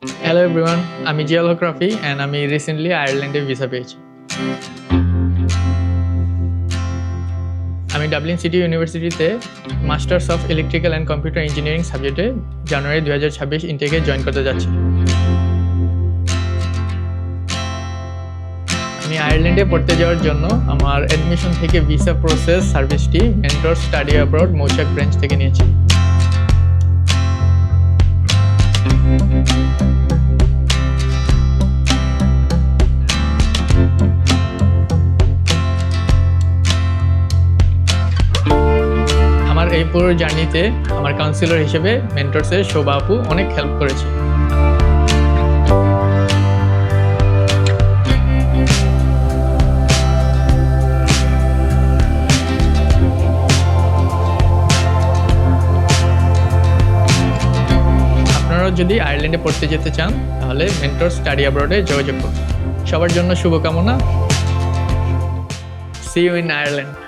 Hello everyone, আমি জিয়াল হক Rafi and আমি recently আয়ারল্যান্ডে ভিসা পেয়েছি। আমি ডাবলিন সিটি ইউনিভার্সিটিতে masters of electrical and computer engineering সাবজেক্টে জানুয়ারি 2026 ইনটেকে জয়েন করতে যাচ্ছি। আমি আয়ারল্যান্ডে পড়তে যাওয়ার জন্য আমার অ্যাডমিশন থেকে ভিসা প্রসেস সার্ভিসটি mentor study abroad Mouchak branch থেকে নিয়েছি। আমার এই পুরো জার্নিতে আমার কাউন্সিলর হিসেবে মেন্টরসের শোভা আপু অনেক হেল্প করেছে। আপনারাও যদি আয়ারল্যান্ডে পড়তে যেতে চান তাহলে মেন্টর স্টাডি অ্যাব্রডে যোগাযোগ করুন। সবার জন্য শুভকামনা। See you in Ireland.